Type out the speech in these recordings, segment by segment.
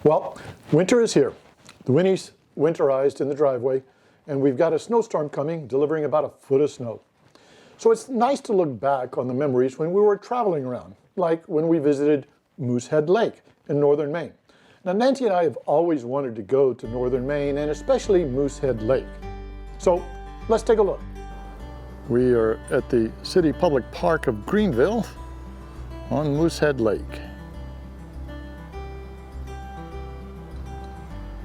Well, winter is here. The Winnie's winterized in the driveway, and we've got a snowstorm coming, delivering about a foot of snow. So it's nice to look back on the memories when we were traveling around, like when we visited Moosehead Lake in northern Maine. Now, Nancy and I have always wanted to go to northern Maine, and especially Moosehead Lake. So let's take a look. We are at the City Public Park of Greenville on Moosehead Lake.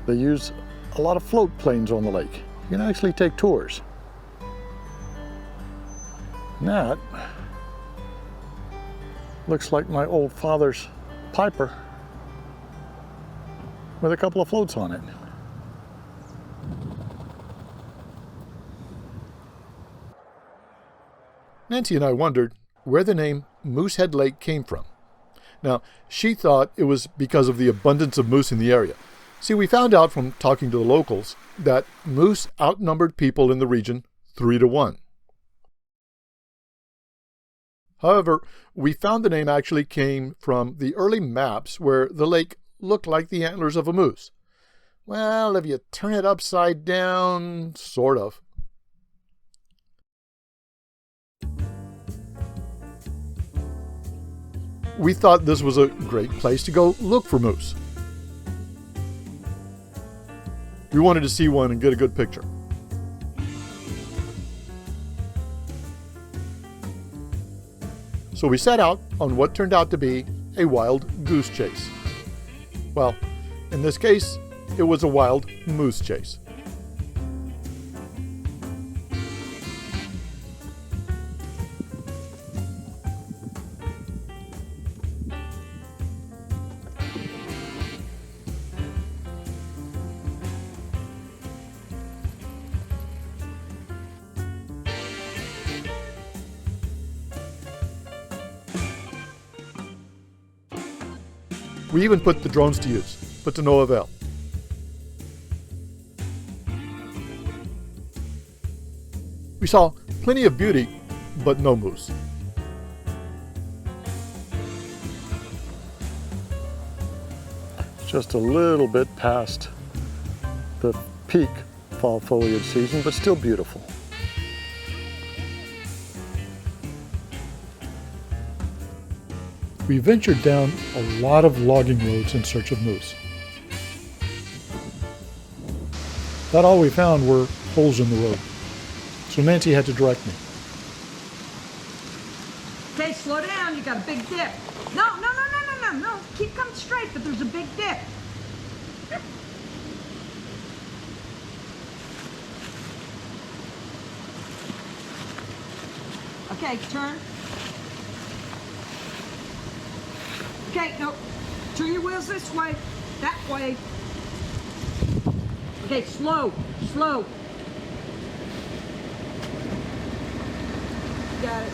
They use a lot of float planes on the lake. You can actually take tours. And that looks like my old father's Piper with a couple of floats on it. Nancy and I wondered where the name Moosehead Lake came from. Now, she thought it was because of the abundance of moose in the area. See, we found out from talking to the locals that moose outnumbered people in the region 3-1. However, we found the name actually came from the early maps where the lake looked like the antlers of a moose. Well, if you turn it upside down, sort of. We thought this was a great place to go look for moose. We wanted to see one and get a good picture. So we set out on what turned out to be a wild goose chase. Well, in this case, it was a wild moose chase. We even put the drones to use, but to no avail. We saw plenty of beauty, but no moose. Just a little bit past the peak fall foliage season, but still beautiful. We ventured down a lot of logging roads in search of moose. About all we found were holes in the road, so Nancy had to direct me. Okay, slow down, you got a big dip. No, keep coming straight, but there's a big dip. Okay, turn. Okay, no, turn your wheels this way, that way. Okay, slow. Got it.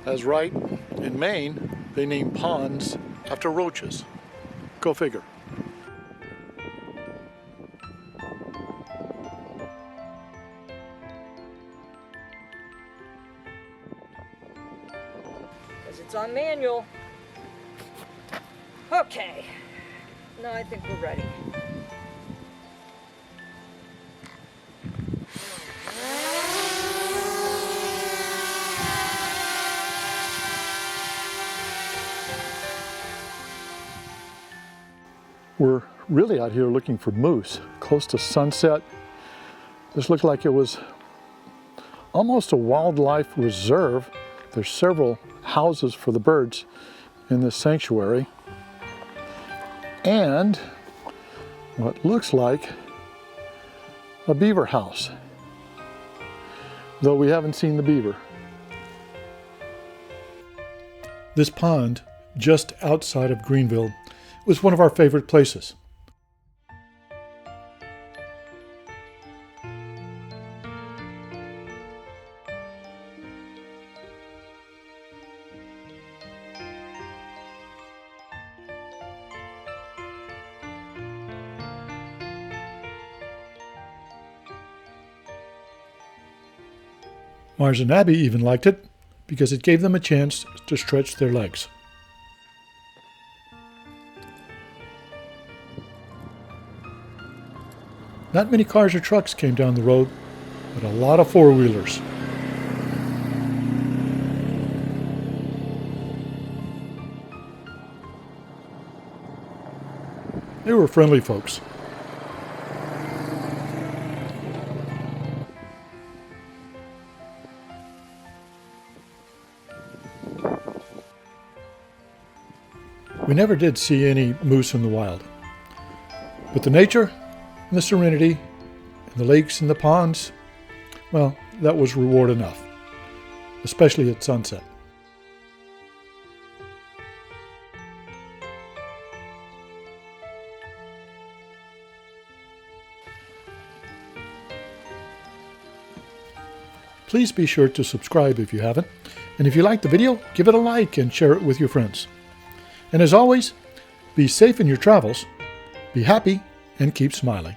That's right, in Maine, they name ponds after roaches. Go figure. It's on manual. Okay. Now I think we're ready. We're really out here looking for moose, close to sunset. This looked like it was almost a wildlife reserve. There's several houses for the birds in this sanctuary, and what looks like a beaver house, though we haven't seen the beaver. This pond, just outside of Greenville, was one of our favorite places. Mars and Abby even liked it, because it gave them a chance to stretch their legs. Not many cars or trucks came down the road, but a lot of four-wheelers. They were friendly folks. We never did see any moose in the wild, but the nature and the serenity and the lakes and the ponds, well, that was reward enough, especially at sunset. Please be sure to subscribe if you haven't, and if you like the video, give it a like and share it with your friends. And as always, be safe in your travels, be happy, and keep smiling.